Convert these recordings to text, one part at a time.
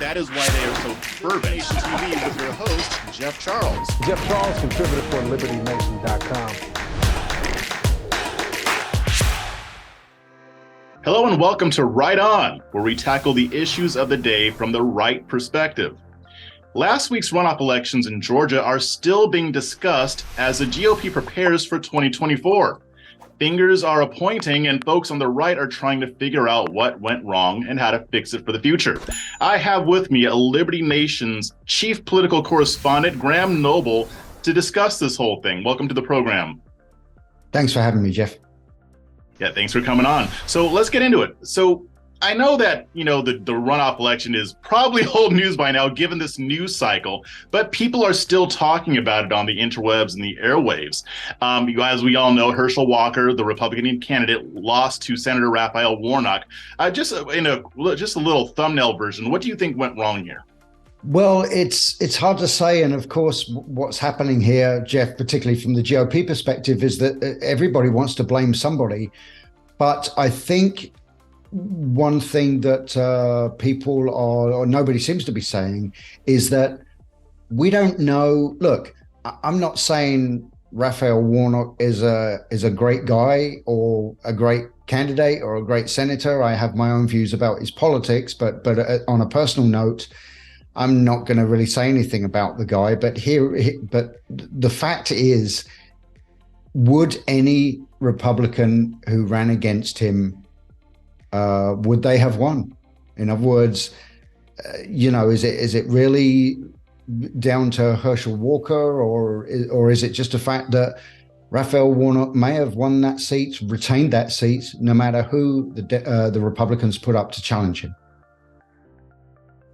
That is why they are so fervent. TV with your host, Jeff Charles. Jeff Charles, contributor for LibertyNation.com. Hello and welcome to Right On, where we tackle the issues of the day from the right perspective. Last week's runoff elections in Georgia are still being discussed as the GOP prepares for 2024. Fingers are pointing and folks on the right are trying to figure out what went wrong and how to fix it for the future. I have with me a Liberty Nation's chief political correspondent, Graham Noble, to discuss this whole thing. Welcome to the program. Thanks for having me, Jeff. Yeah, thanks for coming on. So let's get into it. So I know that, the runoff election is probably old news by now, given this news cycle, but people are still talking about it on the interwebs and the airwaves. As we all know, Herschel Walker, the Republican candidate, lost to Senator Raphael Warnock. Just a little thumbnail version, what do you think went wrong here? Well, it's hard to say. And of course, what's happening here, Jeff, particularly from the GOP perspective, is that everybody wants to blame somebody. But I think one thing that people or nobody seems to be saying is that we don't know. Look, I'm not saying Raphael Warnock is a great guy or a great candidate or a great senator. I have my own views about his politics, but on a personal note, I'm not going to really say anything about the guy. But the fact is, would any Republican who ran against him, would they have won? In other words, is it really down to Herschel Walker, or is it just a fact that Raphael Warnock may have won that seat, retained that seat, no matter who the Republicans put up to challenge him?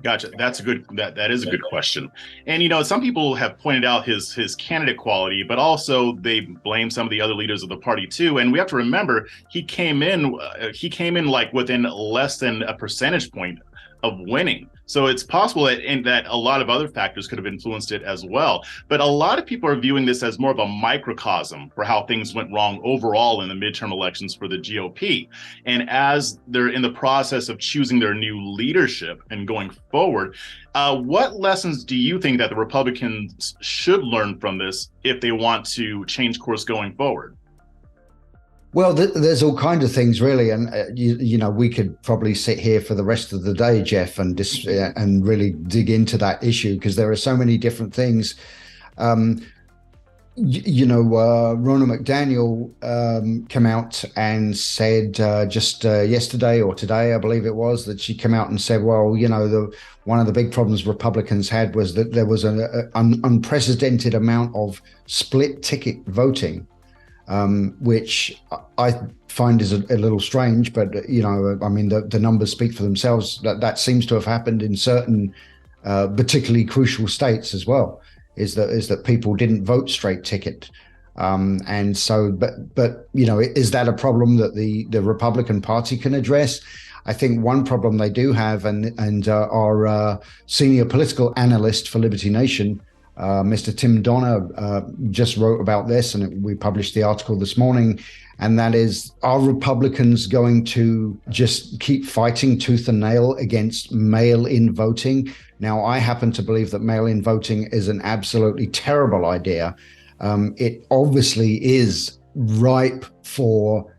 Gotcha. That's that is a good question. And, some people have pointed out his candidate quality, but also they blame some of the other leaders of the party too. And we have to remember he came in like within less than a percentage point of winning. So it's possible that a lot of other factors could have influenced it as well. But a lot of people are viewing this as more of a microcosm for how things went wrong overall in the midterm elections for the GOP. And as they're in the process of choosing their new leadership and going forward, what lessons do you think that the Republicans should learn from this if they want to change course going forward? Well, there's all kinds of things, really, and we could probably sit here for the rest of the day, Jeff, and really dig into that issue because there are so many different things. Ronna McDaniel came out and said just yesterday or today, I believe it was, that she came out and said, well, one of the big problems Republicans had was that there was an unprecedented amount of split ticket voting. Which I find is a little strange, but the numbers speak for themselves. That seems to have happened in certain particularly crucial states as well. Is that people didn't vote straight ticket, and so is that a problem that the Republican Party can address? I think one problem they do have, and our senior political analyst for Liberty Nation, Mr. Tim Donner, just wrote about this, and we published the article this morning, and that is, are Republicans going to just keep fighting tooth and nail against mail-in voting? Now, I happen to believe that mail-in voting is an absolutely terrible idea. It obviously is ripe for,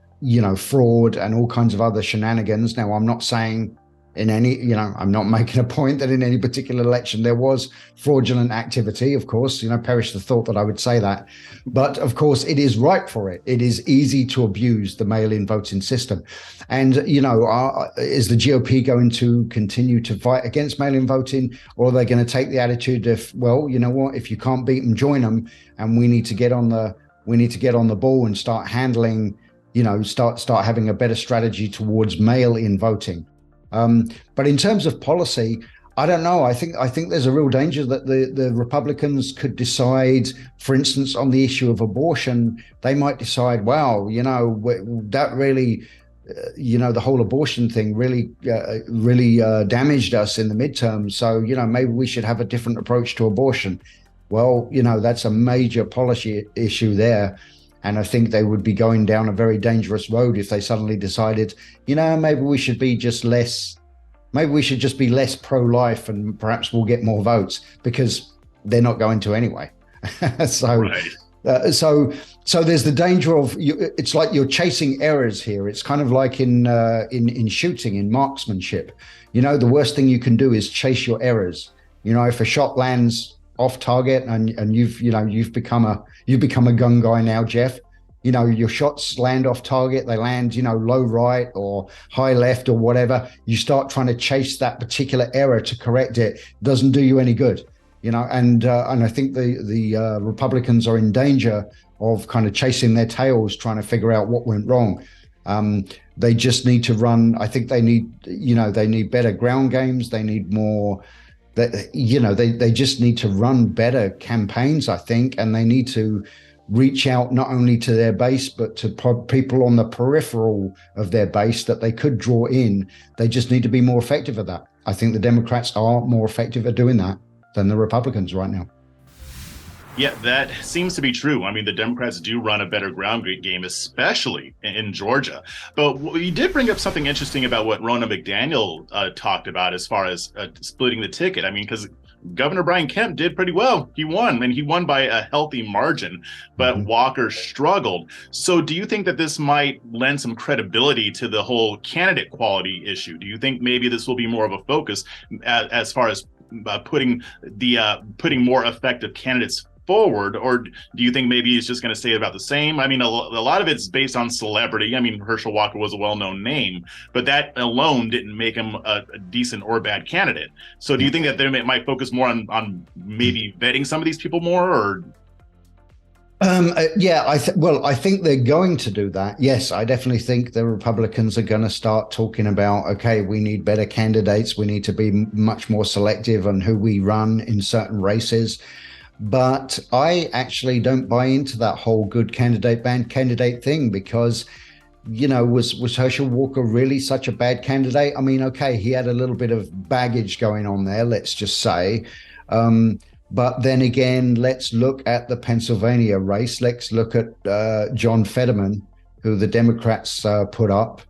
fraud and all kinds of other shenanigans. Now, I'm not saying I'm not making a point that in any particular election there was fraudulent activity. Of course, perish the thought that I would say that. But of course, it is ripe for it. It is easy to abuse the mail-in voting system. And, is the GOP going to continue to fight against mail-in voting, or are they going to take the attitude of, well, you know what, if you can't beat them, join them, and we need to get on the ball and start handling, start having a better strategy towards mail-in voting. But in terms of policy, I don't know. I think there's a real danger that the Republicans could decide, for instance, on the issue of abortion, they might decide, wow, that really, the whole abortion thing really damaged us in the midterm. So, maybe we should have a different approach to abortion. Well, that's a major policy issue there. And I think they would be going down a very dangerous road if they suddenly decided, maybe we should be just less maybe we should just be less pro-life and perhaps we'll get more votes, because they're not going to anyway. So, Right. So there's the danger of it's like you're chasing errors here. It's kind of like in shooting, in marksmanship. The worst thing you can do is chase your errors. If a shot lands off target and you've become a gun guy now, Jeff. Your shots land off target, they land, low right or high left or whatever. You start trying to chase that particular error to correct it. It doesn't do you any good, and I think the Republicans are in danger of kind of chasing their tails, trying to figure out what went wrong. They just need to run. I think they need better ground games. They need more. They just need to run better campaigns, I think, and they need to reach out not only to their base, but to people on the peripheral of their base that they could draw in. They just need to be more effective at that. I think the Democrats are more effective at doing that than the Republicans right now. Yeah, that seems to be true. I mean, the Democrats do run a better ground game, especially in Georgia. But you did bring up something interesting about what Ronna McDaniel talked about as far as splitting the ticket. I mean, because Governor Brian Kemp did pretty well. He won, and he won by a healthy margin, but Walker struggled. So do you think that this might lend some credibility to the whole candidate quality issue? Do you think maybe this will be more of a focus as far as putting more effective candidates forward, or do you think maybe it's just going to stay about the same? I mean, a lot of it's based on celebrity. I mean, Herschel Walker was a well-known name, but that alone didn't make him a decent or bad candidate. So do you think that they might focus more on maybe vetting some of these people more, or? I think they're going to do that. Yes, I definitely think the Republicans are going to start talking about, okay, we need better candidates. We need to be much more selective on who we run in certain races. But I actually don't buy into that whole good candidate, bad candidate thing, because, was Herschel Walker really such a bad candidate? I mean, okay, he had a little bit of baggage going on there, let's just say. But then again, let's look at the Pennsylvania race. Let's look at John Fetterman, who the Democrats put up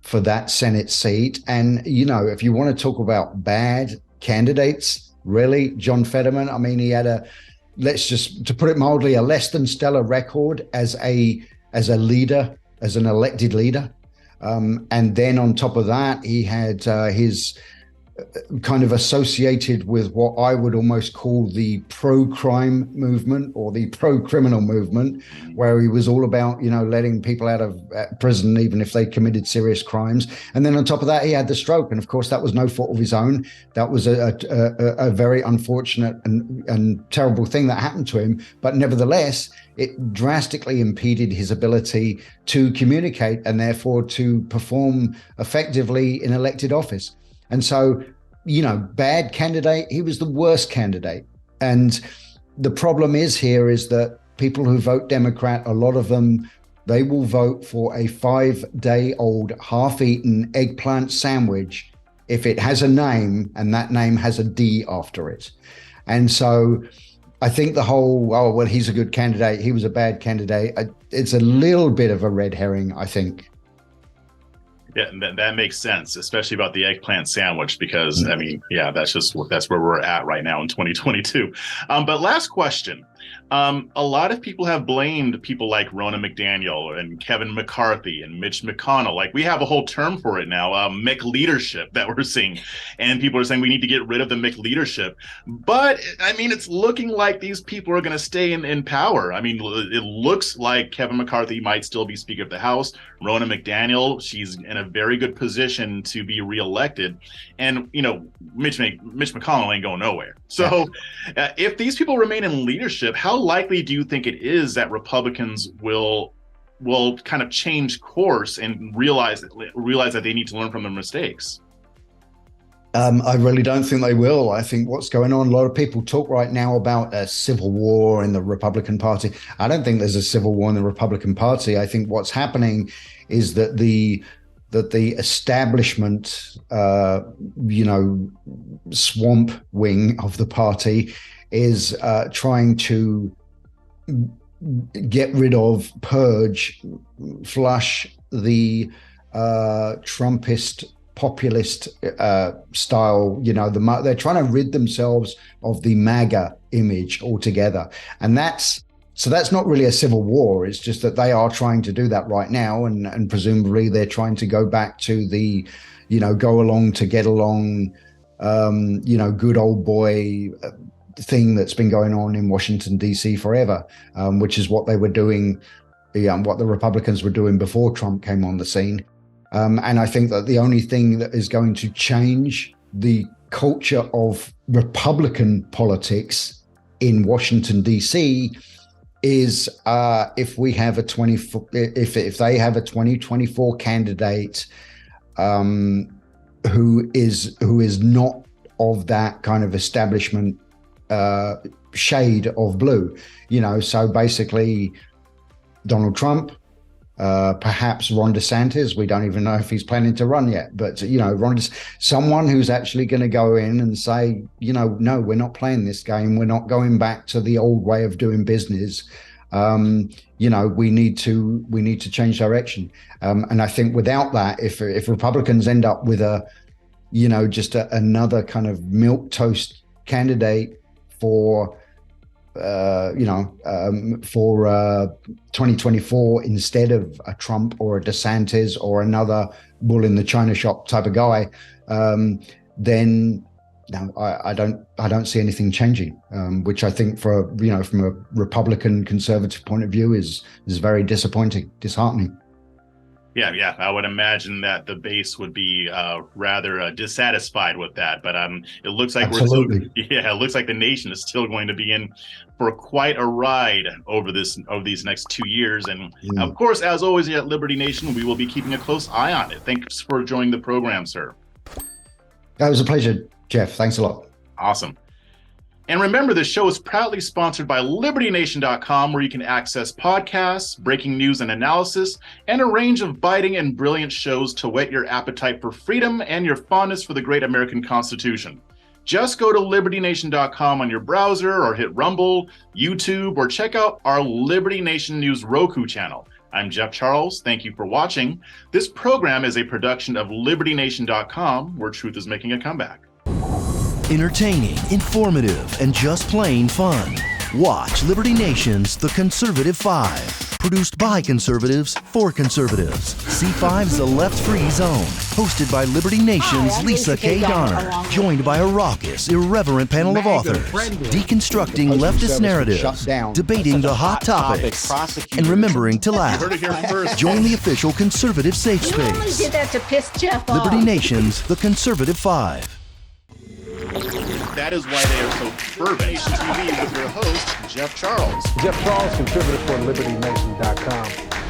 for that Senate seat. And, if you want to talk about bad candidates, really, John Fetterman, I mean, he had to put it mildly, a less than stellar record as a leader, as an elected leader. And then on top of that, he had his kind of associated with what I would almost call the pro-crime movement or the pro-criminal movement, where he was all about, letting people out of prison even if they committed serious crimes. And then on top of that, he had the stroke. And of course, that was no fault of his own. That was a very unfortunate and terrible thing that happened to him. But nevertheless, it drastically impeded his ability to communicate and therefore to perform effectively in elected office. And so, bad candidate, he was the worst candidate. And the problem is that people who vote Democrat, a lot of them, they will vote for a 5-day-old half-eaten eggplant sandwich if it has a name and that name has a D after it. And so I think the whole, he's a good candidate, he was a bad candidate, it's a little bit of a red herring, I think. Yeah, that makes sense, especially about the eggplant sandwich, because I mean, that's where we're at right now in 2022. But last question. A lot of people have blamed people like Ronna McDaniel and Kevin McCarthy and Mitch McConnell. Like, we have a whole term for it now, McLeadership, that we're seeing. And people are saying we need to get rid of the McLeadership. But, I mean, it's looking like these people are going to stay in power. I mean, it looks like Kevin McCarthy might still be Speaker of the House. Ronna McDaniel, she's in a very good position to be reelected. And, Mitch McConnell ain't going nowhere. So if these people remain in leadership, how likely do you think it is that Republicans will kind of change course and realize that they need to learn from their mistakes? I really don't think they will. I think what's going on, a lot of people talk right now about a civil war in the Republican Party. I don't think there's a civil war in the Republican Party. I think what's happening is that the establishment, swamp wing of the party is trying to get rid of, purge, flush the Trumpist populist style. They're trying to rid themselves of the MAGA image altogether, and that's not really a civil war. It's just that they are trying to do that right now, and presumably they're trying to go back to the, go along to get along, good old boy thing that's been going on in Washington, D.C. forever, which is what they were doing, what the Republicans were doing before Trump came on the scene. And I think that the only thing that is going to change the culture of Republican politics in Washington, D.C. is if they have a 2024 candidate who is not of that kind of establishment shade of blue, so basically Donald Trump, perhaps Ron DeSantis. We don't even know if he's planning to run yet, but someone who's actually going to go in and say, no, we're not playing this game. We're not going back to the old way of doing business. We need to change direction. And I think without that, if Republicans end up with another kind of milquetoast candidate for 2024 instead of a Trump or a DeSantis or another bull in the china shop type of guy, then no, I don't see anything changing, which I think from a Republican conservative point of view is very disheartening. Yeah, I would imagine that the base would be rather dissatisfied with that. But it looks like it looks like the nation is still going to be in for quite a ride over these next 2 years. And of course, as always at Liberty Nation, we will be keeping a close eye on it. Thanks for joining the program, sir. That was a pleasure, Jeff. Thanks a lot. Awesome. And remember, this show is proudly sponsored by LibertyNation.com, where you can access podcasts, breaking news and analysis, and a range of biting and brilliant shows to whet your appetite for freedom and your fondness for the great American Constitution. Just go to LibertyNation.com on your browser, or hit Rumble, YouTube, or check out our Liberty Nation News Roku channel. I'm Jeff Charles. Thank you for watching. This program is a production of LibertyNation.com, where truth is making a comeback. Entertaining, informative, and just plain fun. Watch Liberty Nation's The Conservative 5. Produced by conservatives for conservatives. C5's The Left Free Zone. Hosted by Liberty Nation's Lisa K. Donner. Joined by a raucous, irreverent panel of authors. Deconstructing leftist narratives. Debating the hot topics. And remembering to laugh. Join the official conservative safe space. You only did that to piss Jeff off. Liberty Nation's The Conservative 5. That is why they are so fervent. TV with your host, Jeff Charles. Jeff Charles, contributor for LibertyNation.com.